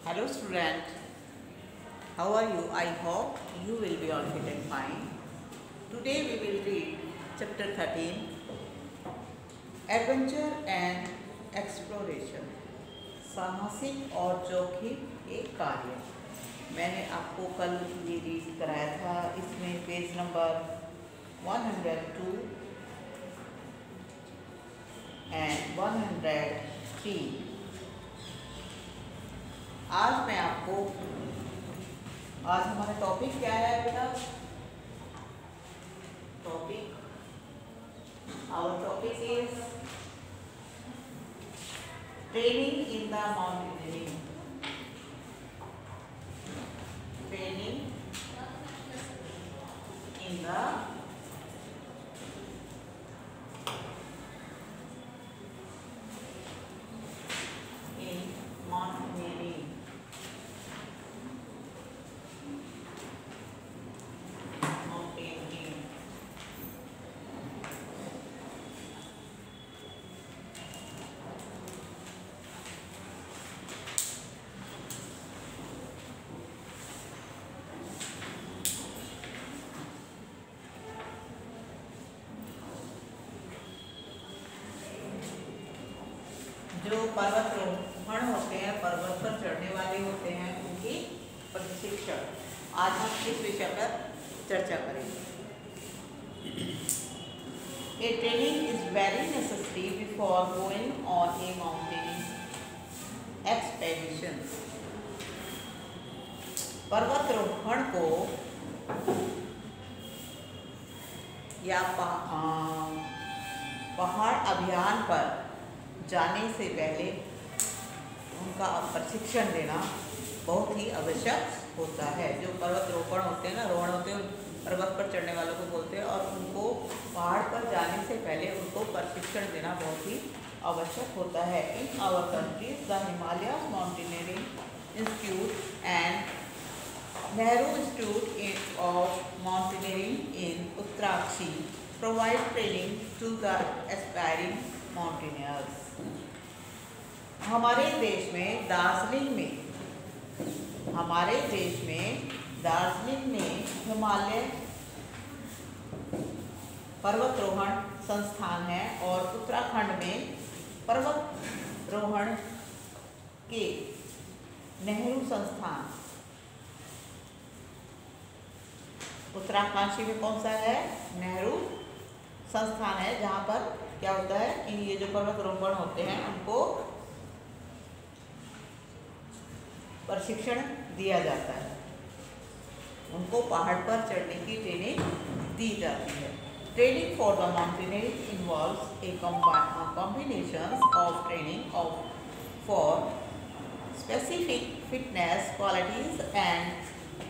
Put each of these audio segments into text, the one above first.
Hello student, how are you? I hope you will be all fit and fine. Today we will read chapter 13, Adventure and Exploration, साहसिक और जोखिम एक कार्य। मैंने आपको कल ये रीड कराया था। इसमें पेज नंबर 102 एंड 103। आज हमारा टॉपिक क्या है बेटा? Our topic is training in the mountaineering. Training in the mountaineering. जो पर्वतारोहण होते हैं, पर्वत पर चढ़ने वाले होते हैं, उनकी प्रशिक्षण। आज हम इस विषय पर चर्चा करेंगे। A training is very necessary before going on a mountaineering expedition. पर्वतारोहण को या पहाड़ अभियान पर जाने से पहले उनका प्रशिक्षण देना बहुत ही आवश्यक होता है। जो पर्वतारोहण होते हैं ना, रोहण होते हैं, पर्वत पर चढ़ने वालों को बोलते हैं, और उनको पहाड़ पर जाने से पहले उनको प्रशिक्षण देना बहुत ही आवश्यक होता है। In our countries the Himalaya mountaineering institute and Nehru institute of mountaineering in Uttarakhand provide training to the aspiring mountaineers. हमारे देश में दार्जिलिंग में हिमालय पर्वतारोहण संस्थान है, और उत्तराखंड में पर्वतारोहण के नेहरू संस्थान। उत्तराकाशी में कौन सा है? नेहरू संस्थान है, जहाँ पर क्या होता है कि ये जो पर्वतारोहण होते हैं उनको प्रशिक्षण दिया जाता है, उनको पहाड़ पर चढ़ने की ट्रेनिंग दी जाती है। Training for the mountaineering involves a combination of training for specific fitness qualities and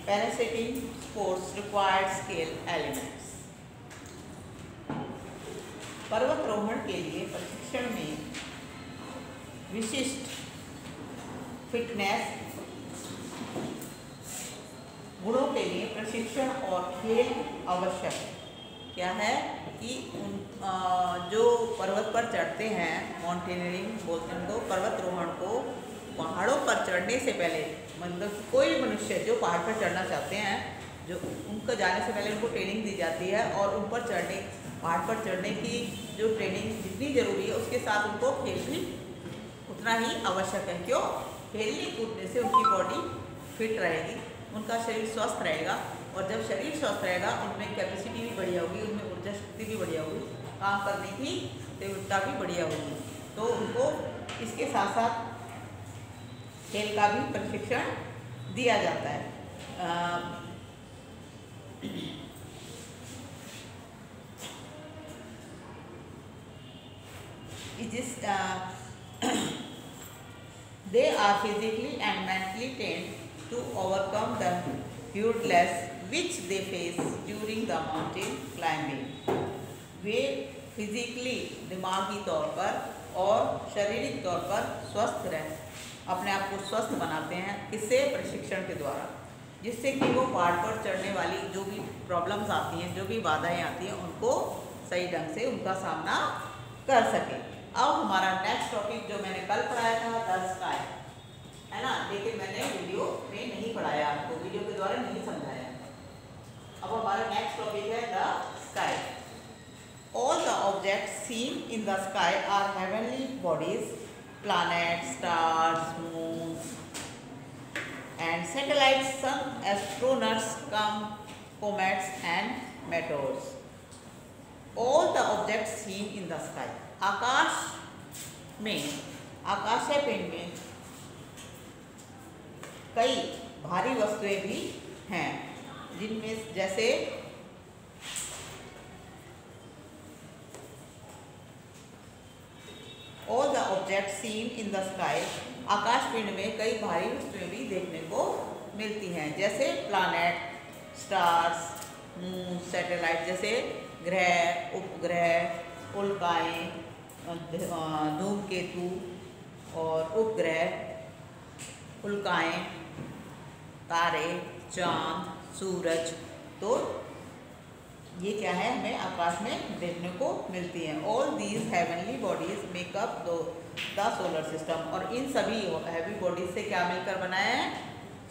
parasetting sports required skill elements. पर्वतारोहण के लिए प्रशिक्षण में विशिष्ट फिटनेस गुणों के लिए प्रशिक्षण और खेल आवश्यक है। क्या है कि जो पर्वत पर चढ़ते हैं, माउंटेनियरिंग बोलते हैं उनको, पर्वतारोहण को पहाड़ों पर चढ़ने से पहले, मतलब कोई मनुष्य जो पहाड़ पर चढ़ना चाहते हैं, जो उनको जाने से पहले उनको ट्रेनिंग दी जाती है, और उन पर पहाड़ पर चढ़ने की जो ट्रेनिंग जितनी ज़रूरी है, उसके साथ उनको खेल भी उतना ही आवश्यक है। क्यों? खेलने कूदने से उनकी बॉडी फिट रहेगी, उनका शरीर स्वस्थ रहेगा, और जब शरीर स्वस्थ रहेगा उनमें कैपेसिटी भी बढ़िया होगी, उनमें ऊर्जा शक्ति भी बढ़िया होगी, काम करने की तीव्रता भी बढ़िया होगी। तो उनको इसके साथ साथ खेल का भी प्रशिक्षण दिया जाता है। They are physically and mentally trained to overcome the hurdles which they face during the mountain climbing. Way physically, दिमागी तौर पर और शारीरिक तौर पर अपने आप को स्वस्थ बनाते हैं। किससे? प्रशिक्षण के द्वारा, जिससे कि वो पहाड़ पर चढ़ने वाली जो भी प्रॉब्लम्स आती हैं, जो भी बाधाएं आती हैं, उनको सही ढंग से उनका सामना कर सके। अब हमारा नेक्स्ट टॉपिक जो मैंने कल पढ़ाया था, द स्काई, है ना। लेकिन मैंने in the sky are heavenly bodies, planets, stars, moons, and satellites, sun, astronauts, comets, and meteors. All the objects seen in the sky. आकाश में, आकाशीय पिंड में कई भारी वस्तुएं भी हैं, जिनमें जैसे all the object seen in the sky, आकाश पिंड में कई भारी वस्तुएं भी देखने को मिलती हैं, जैसे प्लैनेट, स्टार्स, मून, सैटेलाइट, जैसे ग्रह, उपग्रह, उल्काएं, धूमकेतु और उपग्रह, उल्काएं, तारे, चांद, सूरज, तो ये क्या है, हमें आकाश में देखने को मिलती हैं। All these heavenly bodies makeup the solar system, और इन सभी हैवी बॉडीज से क्या मिलकर बनाया है,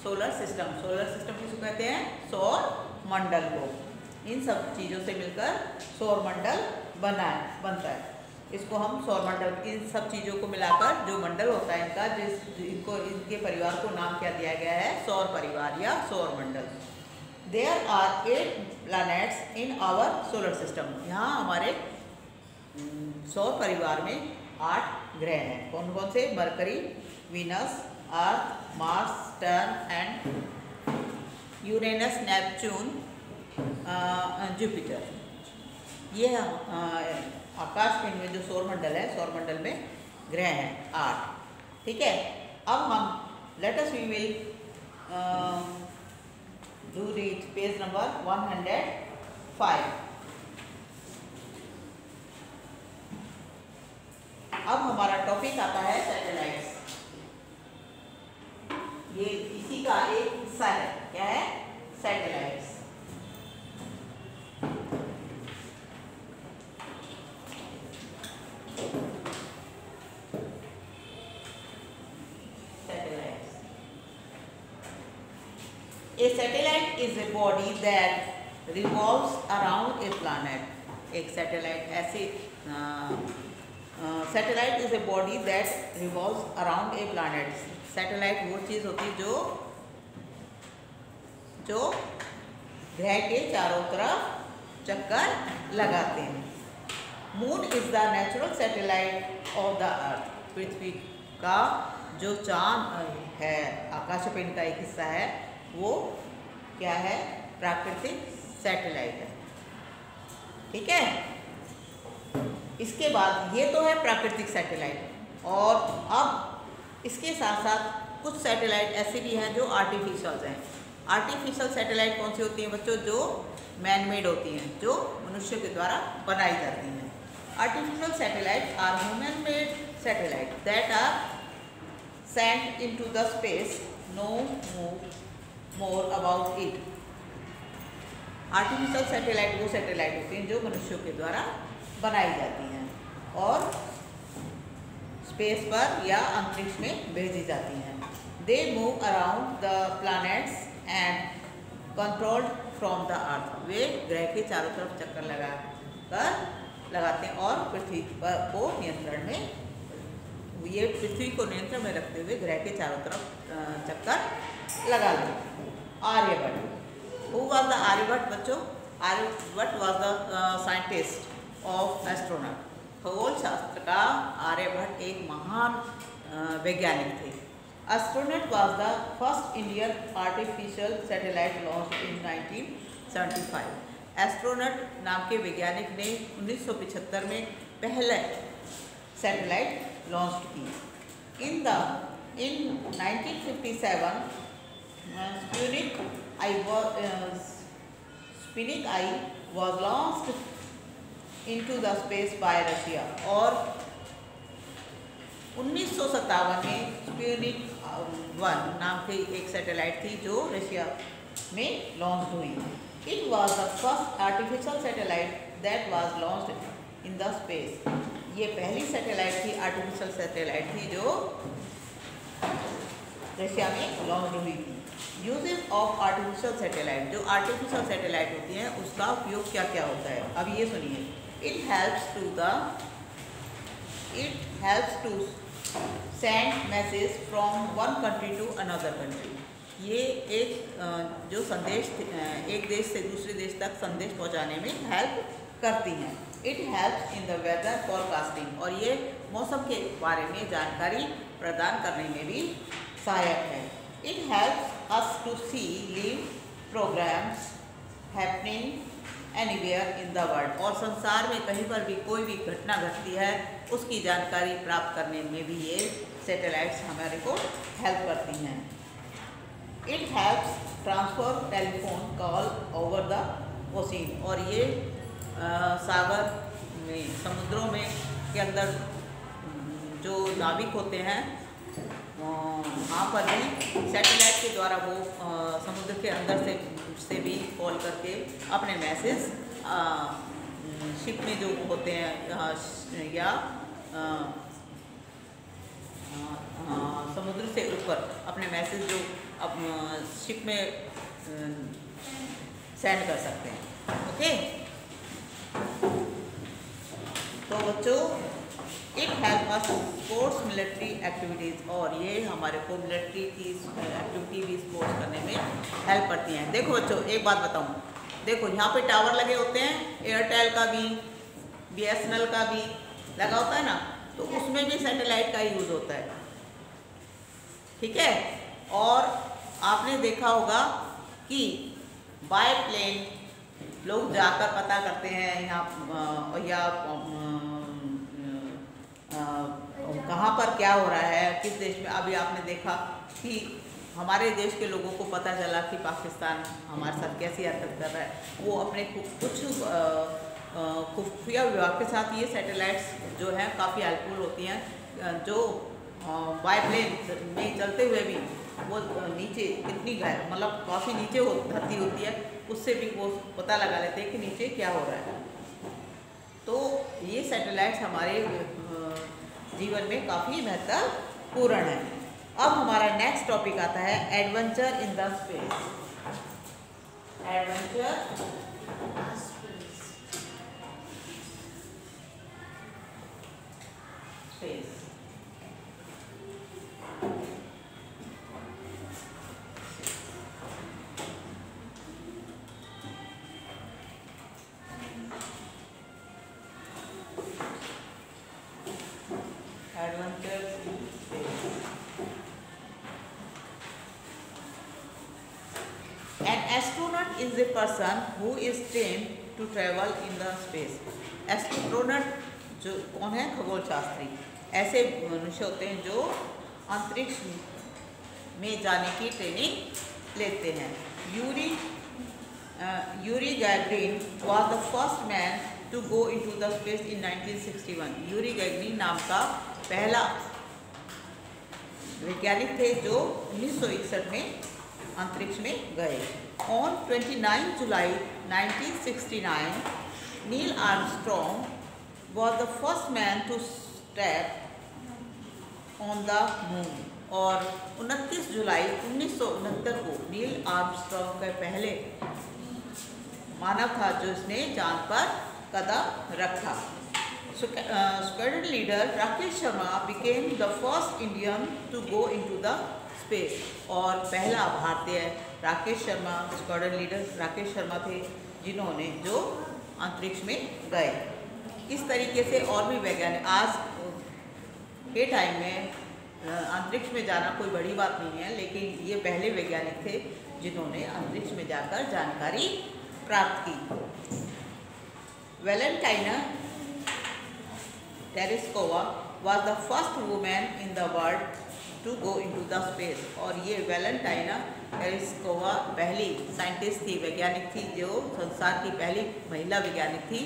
सोलर सिस्टम। सोलर सिस्टम किसको कहते हैं, सौर मंडल को। इन सब चीज़ों से मिलकर सौर मंडल बनता है। इसको हम सौर मंडल, इन सब चीज़ों को मिलाकर जो मंडल होता है इनका, इनके परिवार को नाम क्या दिया गया है, सौर परिवार या सौर मंडल। There are 8 planets in our solar system. यहाँ हमारे सौर परिवार में 8 ग्रह हैं। कौन कौन से, mercury, Venus, earth, Mars, turn and Uranus, Neptune, Jupiter. ये आकाश पिंड में जो सौर मंडल है, सौर मंडल में ग्रह हैं 8। ठीक है, अब हम let us we will do read page number 105. अब हमारा टॉपिक आता है सैटेलाइट्स। ये इसी का एक हिस्सा है, क्या है, satellites. A satellite is a body that revolves around a planet. एक सैटेलाइट ऐसे satellite is a body that revolves around a planet. Satellite वो चीज़ होती है जो ग्रह के चारों तरफ चक्कर लगाते हैं। Moon is the natural satellite of the earth. पृथ्वी का जो चांद है, आकाश पिंड का एक हिस्सा है, वो क्या है, प्राकृतिक सैटेलाइट है। ठीक है, इसके बाद ये तो है प्राकृतिक सैटेलाइट, और अब इसके साथ साथ कुछ सैटेलाइट ऐसे भी हैं जो आर्टिफिशियल हैं। आर्टिफिशियल सैटेलाइट कौन सी होती हैं बच्चों, जो मैन मेड होती हैं, जो मनुष्य के द्वारा बनाई जाती हैं। Artificial satellite are human made satellite that are sent into the space, know more about it. Artificial satellite वो सैटेलाइट होती हैं जो मनुष्यों के द्वारा बनाई जाती हैं और स्पेस पर या अंतरिक्ष में भेजी जाती हैं। They move around the planets and controlled from the earth. वे ग्रह के चारों तरफ चक्कर लगाते हैं और पृथ्वी को नियंत्रण में, ये पृथ्वी को नियंत्रण में रखते हुए ग्रह के चारों तरफ चक्कर लगा लेते हैं। Aryabhatta, who was the Aryabhatta बच्चों? Aryabhatta was the scientist of astronaut. खगोल शास्त्र का आर्यभट्ट एक महान वैज्ञानिक थे। Astronaut was the first Indian artificial satellite launch in 1975। Astronaut नाम के वैज्ञानिक ने 1975 में पहले सैटेलाइट लॉन्च की। इन 1957 Sputnik I was launched into the space by Russia। और 1957 में स्पुतनिक 1 नाम की एक सैटेलाइट थी जो रशिया में लॉन्च हुई। It was the first artificial satellite that was launched in the space. ये पहली सैटेलाइट थी, आर्टिफिशियल सैटेलाइट थी जो रशिया में लॉन्च हुई थी। यूजेस ऑफ आर्टिफिशियल सैटेलाइट, जो आर्टिफिशियल सैटेलाइट होती हैं उसका उपयोग क्या क्या होता है, अब ये सुनिए। It helps to the it helps to send message from one country to another country. ये एक जो संदेश एक देश से दूसरे देश तक संदेश पहुंचाने में हेल्प करती हैं। It helps in the weather forecasting, और ये मौसम के बारे में जानकारी प्रदान करने में भी सहायक है। It helps us to see live programmes happening anywhere in the world, और संसार में कहीं पर भी कोई भी घटना घटती है उसकी जानकारी प्राप्त करने में भी ये सैटेलाइट्स हमारे को हेल्प करती हैं। It helps transfer telephone call over the ocean, और ये सागर में समुद्रों में के अंदर जो नाविक होते हैं वहाँ पर भी सैटेलाइट के द्वारा वो समुद्र के अंदर से भी कॉल करके अपने मैसेज शिप में जो होते हैं या समुद्र से ऊपर अपने मैसेज जो शिप में सेंड कर सकते हैं। ओके, तो बच्चों it help us sports military activities, और ये हमारे को मिलिट्री की एक्टिविटी भी स्पोर्ट्स करने में हेल्प करती हैं। देखो बच्चों एक बात बताऊँ, देखो यहाँ पे टावर लगे होते हैं, एयरटेल का भी BSNL का भी लगा होता है ना, तो उसमें भी सैटेलाइट का यूज़ होता है, ठीक है। और आपने देखा होगा कि बाय प्लेन लोग जाकर पता करते हैं यहाँ या कहाँ पर क्या हो रहा है, किस देश में। अभी आपने देखा कि हमारे देश के लोगों को पता चला कि पाकिस्तान हमारे साथ कैसी हरकत कर रहा है, वो अपने कुछ खुफिया विभाग के साथ ये सैटेलाइट्स जो हैं काफ़ी हेल्पफुल होती हैं, जो बाय प्लेन में चलते हुए भी वो नीचे कितनी मतलब काफ़ी नीचे धरती होती है, उससे भी वो पता लगा लेते हैं कि नीचे क्या हो रहा है। तो ये सैटेलाइट्स हमारे जीवन में काफ़ी महत्वपूर्ण है। अब हमारा नेक्स्ट टॉपिक आता है adventure in the space. Adventure space. An astronaut is a person who is trained to travel in the space. Astronaut जो कौन है? खगोल शास्त्री। ऐसे मनुष्य होते हैं जो अंतरिक्ष में जाने की ट्रेनिंग लेते हैं। Yuri Gagarin was the first man to go into the space in 1961. Yuri Gagarin नाम का पहला वैज्ञानिक थे जो 1961 में अंतरिक्ष में गए। On 29 July 1969, Neil Armstrong was the first man to step on the moon. और 29 जुलाई 1969 को नील आर्मस्ट्रॉन्ग का पहले मानव था जो इसने चांद पर कदम रखा। Squadron leader Rakesh Sharma became the first Indian to go into the space. और पहला भारतीय राकेश शर्मा, स्क्वाड्रन लीडर राकेश शर्मा थे जिन्होंने जो अंतरिक्ष में गए। इस तरीके से और भी वैज्ञानिक आज के टाइम में अंतरिक्ष में जाना कोई बड़ी बात नहीं है, लेकिन ये पहले वैज्ञानिक थे जिन्होंने अंतरिक्ष में जाकर जानकारी प्राप्त की। Valentina Tereshkova was the first woman in the world to go into the space. और ये वेलेंटाइना टेरेस्कोवा पहली साइंटिस्ट थी, वैज्ञानिक थी, जो संसार की पहली महिला वैज्ञानिक थी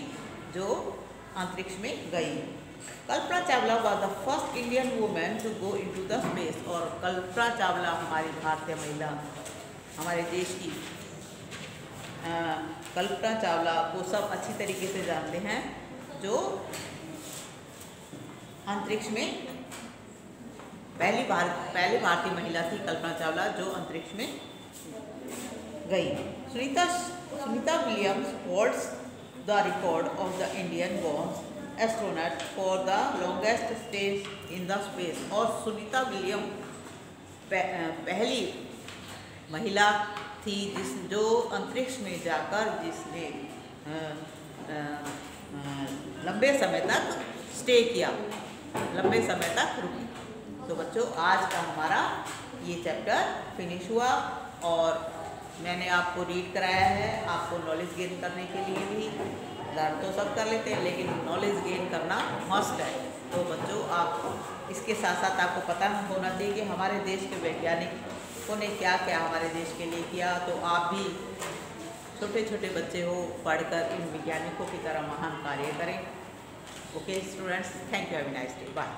जो अंतरिक्ष में गई। Kalpana Chawla was the first Indian woman to go into the space. और कल्पना चावला हमारी भारतीय महिला, हमारे देश की कल्पना चावला को सब अच्छी तरीके से जानते हैं, जो अंतरिक्ष में पहली भारतीय महिला थी कल्पना चावला जो अंतरिक्ष में गई। Sunita Williams holds the record of the Indian born astronaut for the longest stay in the space. और सुनीता विलियम पहली महिला थी जो अंतरिक्ष में जाकर जिसने लंबे समय तक स्टे किया, लंबे समय तक रुकी। तो बच्चों आज का हमारा ये चैप्टर फिनिश हुआ और मैंने आपको रीड कराया है। आपको नॉलेज गेन करने के लिए भी, लर्न तो सब कर लेते हैं लेकिन नॉलेज गेन करना मस्ट है। तो बच्चों आप इसके साथ साथ आपको पता होना चाहिए कि हमारे देश के वैज्ञानिकों ने क्या क्या हमारे देश के लिए किया। तो आप भी छोटे छोटे बच्चे हो, पढ़कर इन वैज्ञानिकों की तरह महान कार्य करें। Okay students, thank you, have a nice day, bye.